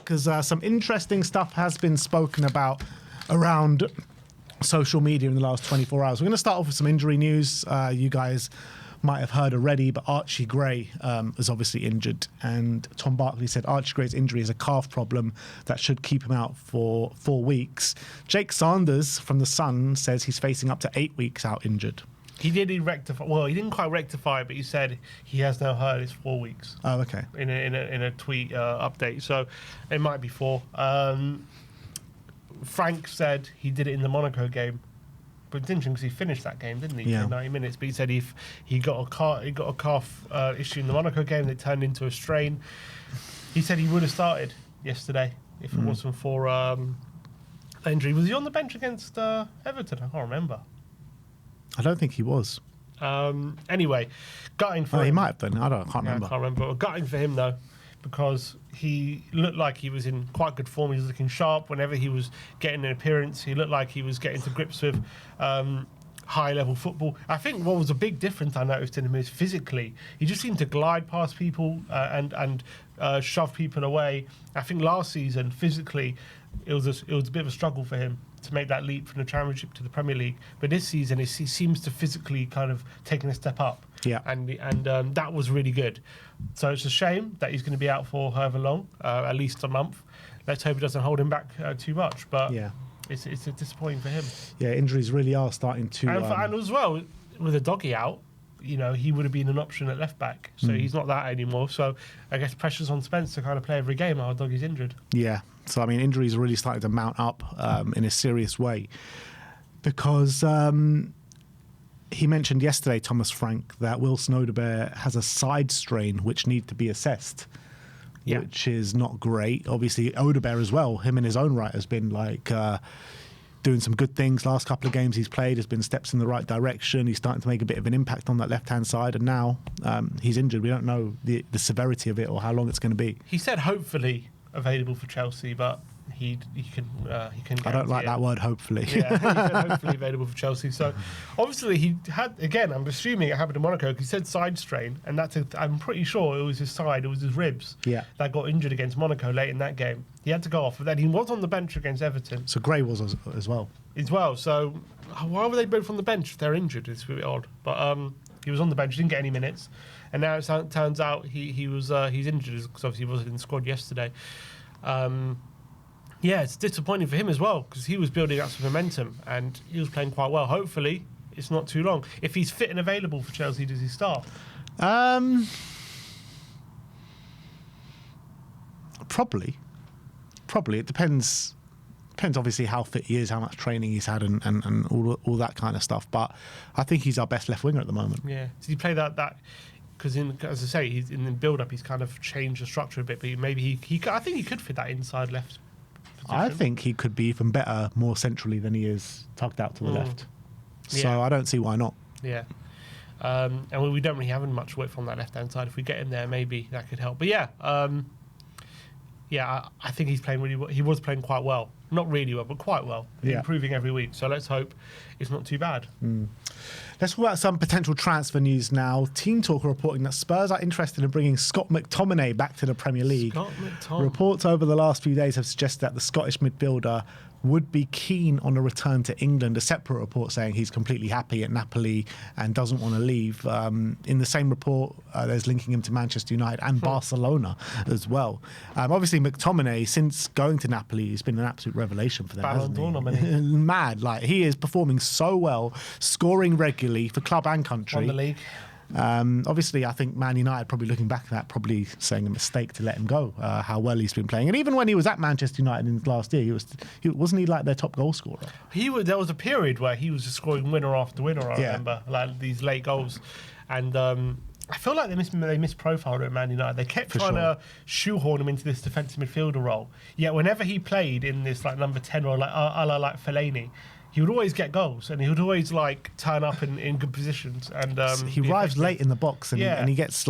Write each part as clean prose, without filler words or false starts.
because some interesting stuff has been spoken about around social media in the last 24 hours. We're going to start off with some injury news. You guys might have heard already, but Archie Gray is obviously injured, and Tom Barkley said Archie Gray's injury is a calf problem that should keep him out for 4 weeks. Jake Sanders from The Sun says he's facing up to 8 weeks out injured. He rectify. Well, he didn't quite rectify it, but he said he has now heard it's 4 weeks. Oh, okay. In a tweet update, so it might be 4. Frank said he did it in the Monaco game. But it's interesting because he finished that game, didn't he? Yeah. In 90 minutes. But he said he got a calf issue in the Monaco game that turned into a strain. He said he would have started yesterday if it wasn't for injury. Was he on the bench against Everton? I can't remember. I don't think he was. Anyway, gutting for him. He might have been. I can't remember. I can't remember. Gutting for him though, because he looked like he was in quite good form. He was looking sharp whenever he was getting an appearance. He looked like he was getting to grips with high-level football. I think what was a big difference I noticed in him is physically. He just seemed to glide past people and shove people away. I think last season, physically, it was a bit of a struggle for him to make that leap from the Championship to the Premier League. But this season, he seems to physically kind of taking a step up. Yeah. And that was really good. So it's a shame that he's going to be out for however long, at least a month. Let's hope it doesn't hold him back too much. But yeah, it's disappointing for him. Yeah, injuries really are starting to... And as well, with a doggy out, he would have been an option at left back. So he's not that anymore. So I guess pressure's on Spence to kind of play every game. Our doggy's injured. Yeah. So, I mean, injuries are really starting to mount up in a serious way. Because he mentioned yesterday, Thomas Frank, that Wilson Odegaard has a side strain which needs to be assessed. Yeah. Which is not great. Obviously, Odegaard as well, him in his own right, has been doing some good things. Last couple of games he's played has been steps in the right direction. He's starting to make a bit of an impact on that left-hand side, and now he's injured. We don't know the severity of it or how long it's going to be. He said hopefully available for Chelsea, but he can. I don't like that word. Hopefully. Yeah, he said hopefully available for Chelsea. So obviously he had, again, I'm assuming it happened in Monaco because he said side strain, and I'm pretty sure it was his side, it was his ribs that got injured against Monaco late in that game. He had to go off, but then he was on the bench against Everton. So Gray was as well. So why were they both on the bench if they're injured? It's really odd. But he was on the bench, didn't get any minutes, and now it turns out he's injured because obviously he wasn't in the squad yesterday. Yeah, it's disappointing for him as well because he was building up some momentum and he was playing quite well. Hopefully, it's not too long. If he's fit and available for Chelsea, does he start? Probably. It depends obviously how fit he is, how much training he's had and all that kind of stuff. But I think he's our best left winger at the moment. Yeah. Did he play that? Because as I say, he's in the build-up, he's kind of changed the structure a bit. But maybe I think he could fit that inside left position. I think he could be even better, more centrally than he is tucked out to the left. So I don't see why not. Yeah. And we don't really have much width on that left-hand side. If we get him there, maybe that could help. But I think he's playing really well. He was playing quite well. Not really well, but quite well. Yeah. Improving every week. So let's hope it's not too bad. Let's talk about some potential transfer news now. Team Talk are reporting that Spurs are interested in bringing Scott McTominay back to the Premier League. Reports over the last few days have suggested that the Scottish midfielder would be keen on a return to England. A separate report saying he's completely happy at Napoli and doesn't want to leave. In the same report, there's linking him to Manchester United and Barcelona as well. Obviously, McTominay, since going to Napoli, has been an absolute revelation for them. Ballon d'Or nominee. Mad. He is performing so well, scoring regularly for club and country. Won the league. Obviously, I think Man United, probably looking back at that, probably saying a mistake to let him go, how well he's been playing. And even when he was at Manchester United in last year, wasn't he like their top goal scorer? There was a period where he was just scoring winner after winner, I remember, like these late goals. And I feel like they misprofiled him at Man United. They kept trying to shoehorn him into this defensive midfielder role. Yet whenever he played in this like number 10 role, like a la like Fellaini, he would always get goals and he would always turn up in good positions. And he arrives late in the box and he gets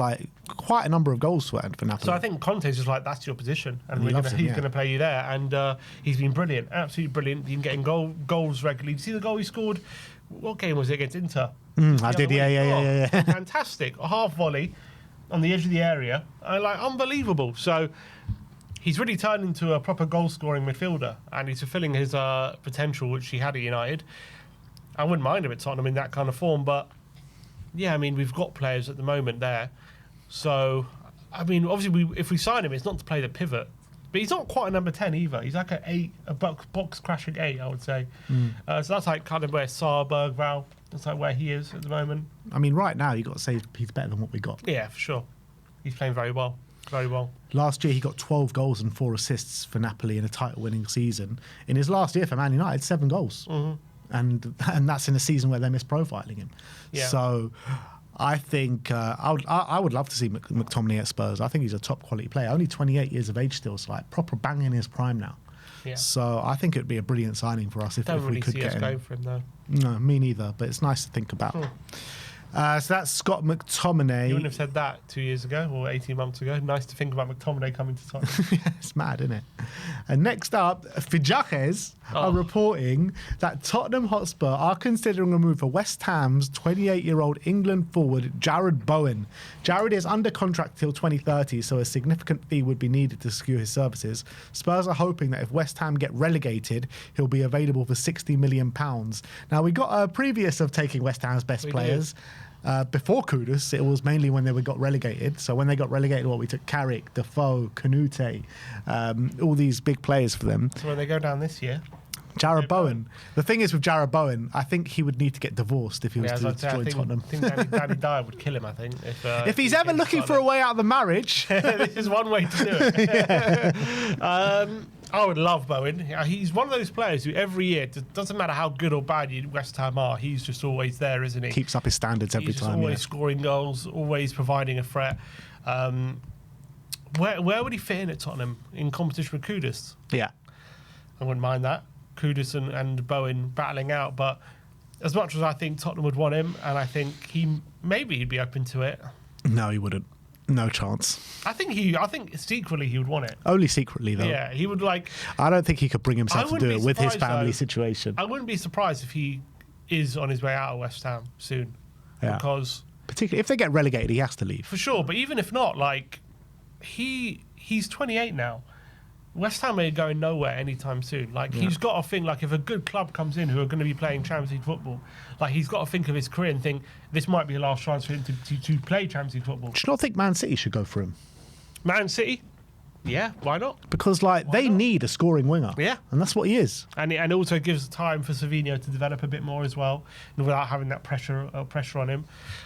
quite a number of goals for Napoli. So I think Conte's just that's your position and he's going to play you there. And he's been brilliant, absolutely brilliant. He's been getting goals regularly. Did you see the goal he scored? What game was it against Inter? I did, yeah. Fantastic. A half volley on the edge of the area. Unbelievable. So he's really turned into a proper goal-scoring midfielder, and he's fulfilling his potential, which he had at United. I wouldn't mind him at Tottenham in that kind of form, but yeah, I mean, we've got players at the moment there. So, I mean, obviously, if we sign him, it's not to play the pivot, but he's not quite a number 10 either. He's like a box crashing 8, I would say. So that's like kind of where Bergvall, that's like where he is at the moment. I mean, right now, you've got to say he's better than what we got. Yeah, for sure. He's playing very well. Very well. Last year, he got 12 goals and 4 assists for Napoli in a title-winning season. In his last year for Man United, 7 goals. And that's in a season where they're misprofiling him. Yeah. So I think I would love to see McTominay at Spurs. I think he's a top-quality player. Only 28 years of age still, so like proper bang in his prime now. Yeah. So I think it would be a brilliant signing for us if we could get him. Don't really see us going for him, though. No, me neither, but it's nice to think about. So that's Scott McTominay. You wouldn't have said that 2 years ago or 18 months ago. Nice to think about McTominay coming to Tottenham. Yeah, it's mad, isn't it? And next up, Fijajes are reporting that Tottenham Hotspur are considering a move for West Ham's 28-year-old England forward, Jared Bowen. Jared is under contract till 2030, so a significant fee would be needed to secure his services. Spurs are hoping that if West Ham get relegated, he'll be available for £60 million. Now, we got a previous of taking West Ham's best players. Before Kudus, it was mainly when they got relegated. So when they got relegated, we took Carrick, Defoe, Canute, all these big players for them. So when they go down this year, Jared Bowen. The thing is with Jared Bowen, I think he would need to get divorced if he was to join Tottenham. I think Danny Dyer would kill him, I think. If he's ever looking for a way out of the marriage. This is one way to do it. I would love Bowen. He's one of those players who every year, doesn't matter how good or bad West Ham are, he's just always there, isn't he? Keeps up his standards every time. Always scoring goals, always providing a threat. Where would he fit in at Tottenham in competition with Kudus? Yeah. I wouldn't mind that. Kudus and Bowen battling out, but as much as I think Tottenham would want him, and I think he'd be open to it. No, he wouldn't. No chance. I think secretly he would want it. Only secretly, though. Yeah, he would like. I don't think he could bring himself to do it with his family situation. I wouldn't be surprised if he is on his way out of West Ham soon. Yeah. Because particularly if they get relegated, he has to leave. For sure, but even if not, like he's 28 now. West Ham are going nowhere anytime soon. Like he's got to think, like if a good club comes in who are going to be playing Champions League football, like he's got to think of his career and think this might be the last chance for him to play Champions League football. Do you not think Man City should go for him? Man City? Yeah, why not? Because they need a scoring winger. Yeah. And that's what he is. And also gives time for Savinho to develop a bit more as well, without having that pressure on him.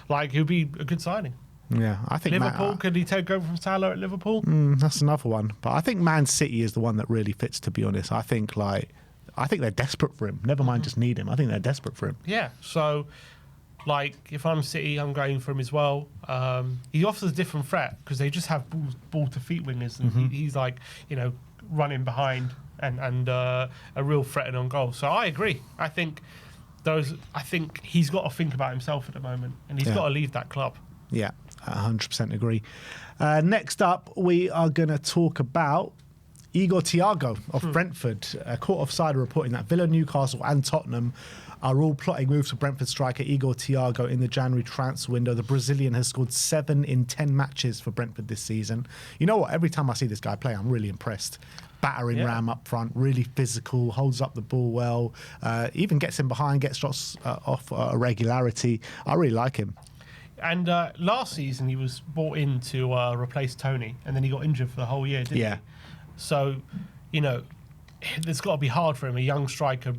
Like he'll be a good signing. Yeah, I think Liverpool, could he take over from Salah at Liverpool? That's another one. But I think Man City is the one that really fits, to be honest. I think they're desperate for him. Never mind just need him. I think they're desperate for him. Yeah, so like if I'm City, I'm going for him as well. He offers a different threat because they just have ball to feet wingers, and he's like, running behind and a real threat on goal. So I agree. I think he's got to think about himself at the moment, and he's got to leave that club. Yeah, 100% agree. Next up, we are going to talk about Igor Thiago of Brentford. Court Offside reporting that Villa, Newcastle and Tottenham are all plotting moves for Brentford striker Igor Thiago in the January transfer window. The Brazilian has scored 7 in 10 matches for Brentford this season. You know what? Every time I see this guy play, I'm really impressed. Battering ram up front, really physical, holds up the ball well, even gets in behind, gets shots off regularity. I really like him. And last season, he was brought in to replace Tony, and then he got injured for the whole year, didn't he? So, it's got to be hard for him, a young striker,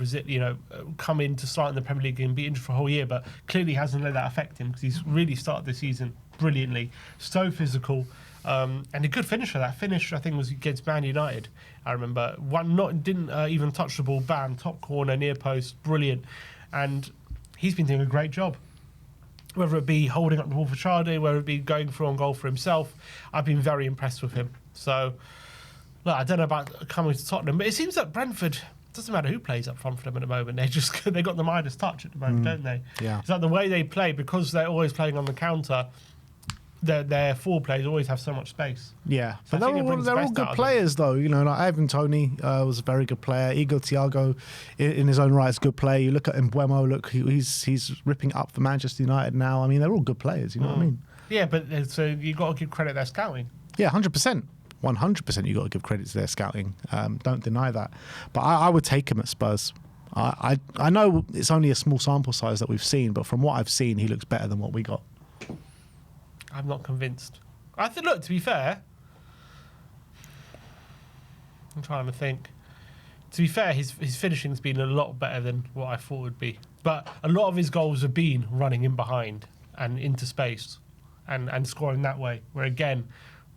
come in to start in the Premier League and be injured for a whole year, but clearly hasn't let that affect him because he's really started the season brilliantly, so physical, and a good finisher. That finish, I think, was against Man United. I remember didn't even touch the ball, bam, top corner, near post, brilliant, and he's been doing a great job. Whether it be holding up the ball for Chardy, whether it be going through on goal for himself, I've been very impressed with him. So, look, I don't know about coming to Tottenham, but it seems that Brentford, doesn't matter who plays up front for them at the moment, they got the Midas touch at the moment, don't they? Yeah. It's like the way they play, because they're always playing on the counter, their forward players always have so much space. Yeah, so but they're all good players, though. Like Ivan Toney was a very good player. Igor Thiago, in his own right, is a good player. You look at Mbeumo, look, he's ripping up for Manchester United now. I mean, they're all good players. You know what I mean? Yeah, but so you got to give credit their scouting. Yeah, 100%. 100% you've got to give credit to their scouting. Don't deny that. But I would take him at Spurs. I know it's only a small sample size that we've seen, but from what I've seen, he looks better than what we got. I'm not convinced. I think, look, to be fair, I'm trying to think. To be fair, his finishing's been a lot better than what I thought it would be. But a lot of his goals have been running in behind and into space and scoring that way, where, again,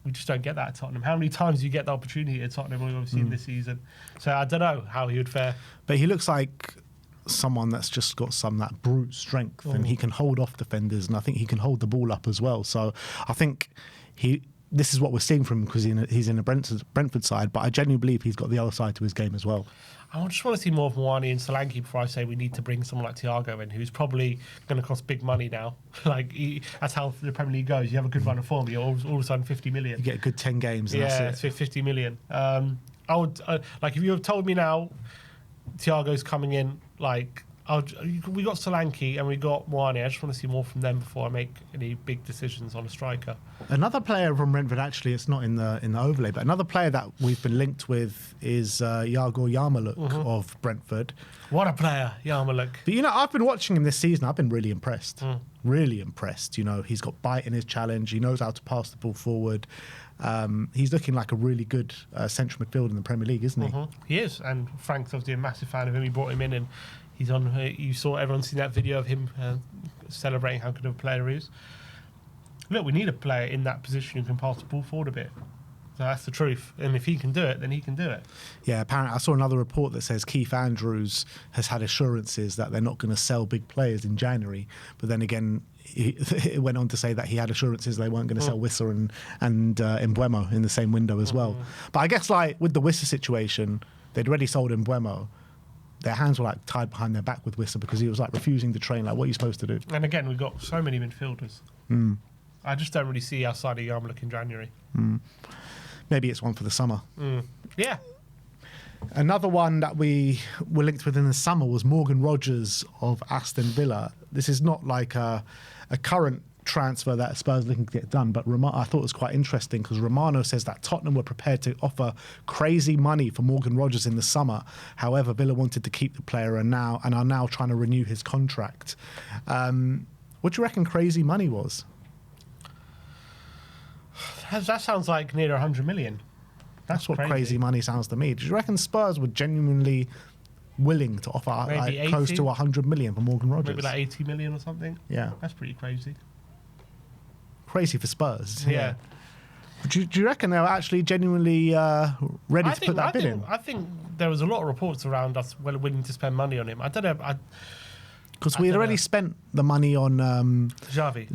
we just don't get that at Tottenham. How many times do you get the opportunity at Tottenham we've seen this season? So I don't know how he would fare. But he looks like someone that's just got that brute strength, and he can hold off defenders, and I think he can hold the ball up as well. So I think this is what we're seeing from him because he's in the Brentford side, but I genuinely believe he's got the other side to his game as well. I just want to see more of Moani and Solanke before I say we need to bring someone like Thiago in, who's probably going to cost big money now. That's how the Premier League goes. You have a good run of form, you're all of a sudden 50 million. You get a good 10 games. And that's it. It's 50 million. I would if you have told me now, Thiago's coming in, we got Solanke and we got Moani. I just want to see more from them before I make any big decisions on a striker. Another player from Brentford, actually, it's not in the overlay, but another player that we've been linked with is Thiago Yarmolenko of Brentford. What a player, Yarmolenko. But, I've been watching him this season. I've been really impressed. Really impressed. He's got bite in his challenge. He knows how to pass the ball forward. He's looking like a really good central midfielder in the Premier League, isn't he? He is, and Frank's obviously a massive fan of him. He brought him in, and he's on. You saw everyone's seen that video of him celebrating how good of a player he is. Look, we need a player in that position who can pass the ball forward a bit. So that's the truth. And if he can do it, then he can do it. Yeah, apparently I saw another report that says Keith Andrews has had assurances that they're not going to sell big players in January. But then again, it went on to say that he had assurances they weren't going to sell Wissa and Mbeumo in the same window as well. But I guess with the Wissa situation, they'd already sold Mbeumo. Their hands were tied behind their back with Wissa because he was refusing to train. What are you supposed to do? And again, we've got so many midfielders. I just don't really see outside of Yarmolenko in January. Maybe it's one for the summer. Yeah. Another one that we were linked with in the summer was Morgan Rogers of Aston Villa. This is not a current transfer that Spurs looking to get done, but I thought it was quite interesting because Romano says that Tottenham were prepared to offer crazy money for Morgan Rogers in the summer. However, Villa wanted to keep the player and are now trying to renew his contract. What do you reckon crazy money was? That sounds like near 100 million. That's what crazy money sounds to me. Do you reckon Spurs were genuinely willing to offer close to 100 million for Morgan Rogers? Maybe 80 million or something? Yeah. That's pretty crazy. Crazy for Spurs. Yeah. Do you reckon they were actually genuinely ready to put that bid in? I think there was a lot of reports around us willing to spend money on him. I don't know. Because we had already spent the money on Javi.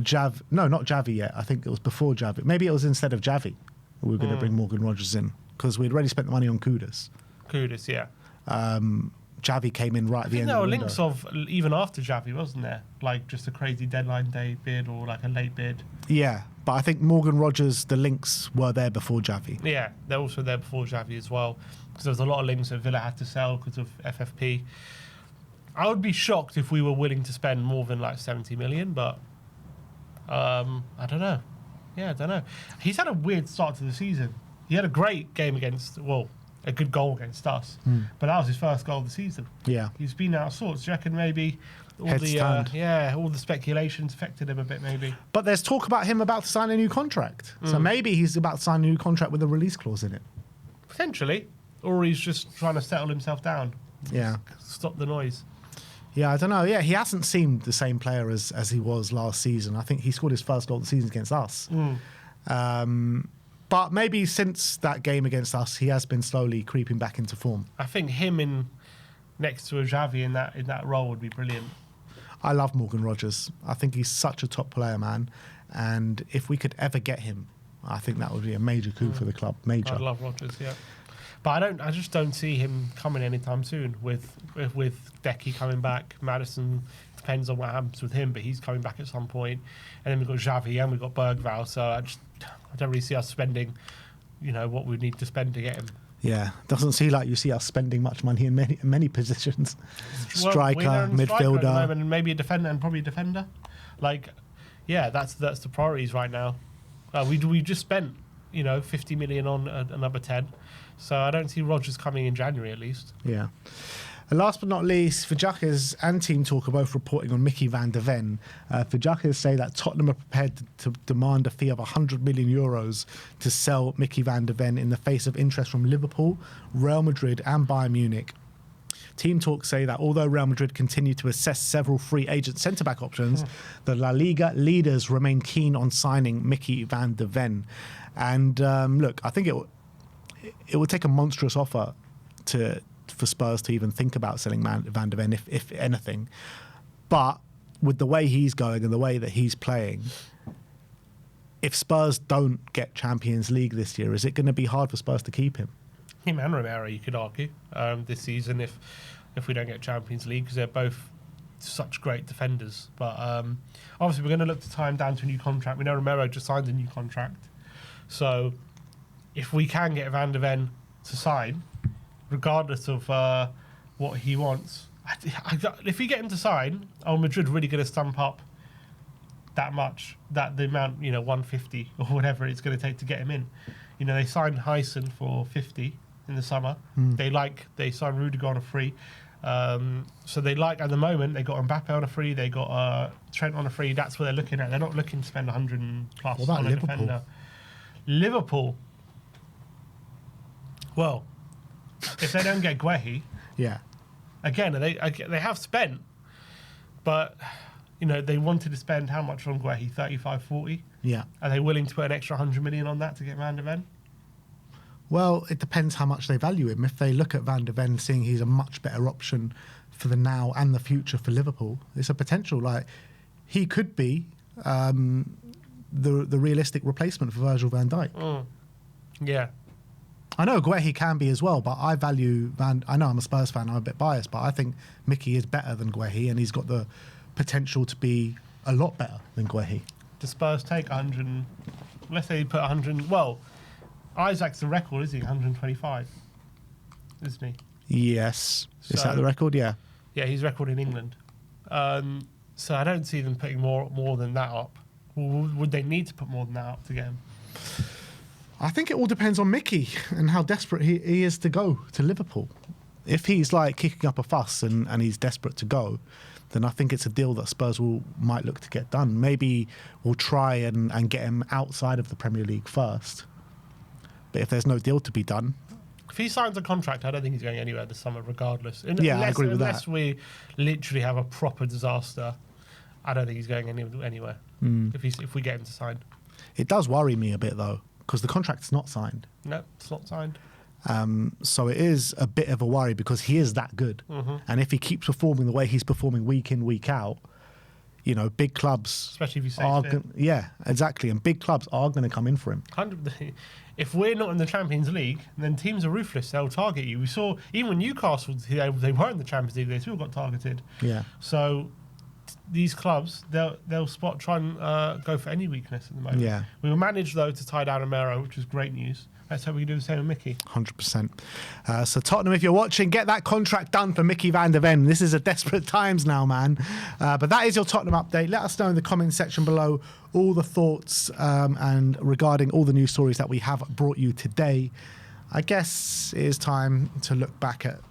No, not Javi yet. I think it was before Javi. Maybe it was instead of Javi. We were going to bring Morgan Rogers in because we'd already spent the money on Kudus. Kudus, yeah. Javi came in right at the end of the window. There were links of even after Javi, wasn't there? Just a crazy deadline day bid or a late bid. Yeah, but I think Morgan Rogers, the links were there before Javi. Yeah, they're also there before Javi as well because there was a lot of links that Villa had to sell because of FFP. I would be shocked if we were willing to spend more than 70 million, but I don't know. Yeah, I don't know. He's had a weird start to the season. He had a great game a good goal against us, but that was his first goal of the season. Yeah. He's been out of sorts. Do you reckon maybe all the speculations affected him a bit maybe? But there's talk about him about to sign a new contract. So maybe he's about to sign a new contract with a release clause in it. Potentially. Or he's just trying to settle himself down. Yeah. Stop the noise. Yeah, I don't know. Yeah, he hasn't seemed the same player as he was last season. I think he scored his first goal of the season against us. But maybe since that game against us, he has been slowly creeping back into form. I think him next to a Xavi in that role would be brilliant. I love Morgan Rogers. I think he's such a top player, man. And if we could ever get him, I think that would be a major coup for the club. Major. I love Rogers, yeah. But I just don't see him coming anytime soon. With Decky coming back, Maddison depends on what happens with him, but he's coming back at some point. And then we've got Xavi and we've got Bergvall, so I don't really see us spending, what we need to spend to get him. Yeah, doesn't seem like you see us spending much money in many positions. Striker, midfielder, striker and maybe a defender, and probably a defender. That's the priorities right now. We just spent, 50 million on a number 10. So I don't see Rodgers coming in January at least. Yeah. And last but not least, Vajakis and Team Talk are both reporting on Mickey van der Ven. Vajakis say that Tottenham are prepared to demand a fee of €100 million to sell Mickey van der Ven in the face of interest from Liverpool, Real Madrid and Bayern Munich. Team Talk say that although Real Madrid continue to assess several free agent centre-back options, the La Liga leaders remain keen on signing Mickey van der Ven. And look, I think it would take a monstrous offer for Spurs to even think about selling van der Ven, if anything. But with the way he's going and the way that he's playing, if Spurs don't get Champions League this year, is it going to be hard for Spurs to keep him? Him and Romero, you could argue, this season if we don't get Champions League, because they're both such great defenders. But obviously we're going to look to tie him down to a new contract. We know Romero just signed a new contract. So if we can get Van der Ven to sign, regardless of what he wants, if we get him to sign, Madrid really going to stump up that much, that the amount, 150 or whatever it's going to take to get him in. They signed Heisen for 50 in the summer. They signed Rudiger on a free. So at the moment, they got Mbappe on a free, they got Trent on a free. That's what they're looking at. They're not looking to spend 100 plus what about on a Liverpool? defender. Liverpool, well, if they don't get Guehi, Yeah. again, they have spent, but they wanted to spend how much on Guehi? 35, 40? Yeah. Are they willing to put an extra 100 million on that to get Van der Ven? Well, it depends how much they value him. If they look at Van der Ven, seeing he's a much better option for the now and the future for Liverpool, it's a potential. Like, he could be the realistic replacement for Virgil van Dijk. Yeah. I know Guehi can be as well, but I value I know I'm a Spurs fan, I'm a bit biased, but I think Mickey is better than Guehi, and he's got the potential to be a lot better than Guehi. The Spurs take 100. Let's say you put 100. Well, Isaac's the record, is he? 125, isn't he? Yes. Is So- that the record? Yeah. Yeah, he's record in England. So I don't see them putting more than that up. Would they need to put more than that up to get him? I think it all depends on Mickey and how desperate he is to go to Liverpool. If he's like kicking up a fuss and he's desperate to go, then I think it's a deal that Spurs might look to get done. Maybe we'll try and get him outside of the Premier League first. But if there's no deal to be done... If he signs a contract, I don't think he's going anywhere this summer regardless. Yeah, I agree with that. Unless we literally have a proper disaster, I don't think he's going anywhere if we get him to sign. It does worry me a bit, though, because the contract's not signed. No, it's not signed. So it is a bit of a worry because he is that good. And if he keeps performing the way he's performing week in, week out, big clubs... Especially if he are stays fit. Yeah, exactly. And big clubs are going to come in for him. 100%. If we're not in the Champions League, then teams are ruthless. They'll target you. We saw, even when Newcastle, they were in the Champions League, they still got targeted. Yeah. So these clubs, they'll try and go for any weakness at the moment. Yeah. We managed, though, to tie down Romero, which was great news. Let's hope we can do the same with Mickey. 100%. So Tottenham, if you're watching, get that contract done for Mickey van der Ven. This is a desperate times now, man. But that is your Tottenham update. Let us know in the comments section below all the thoughts and regarding all the news stories that we have brought you today. I guess it is time to look back at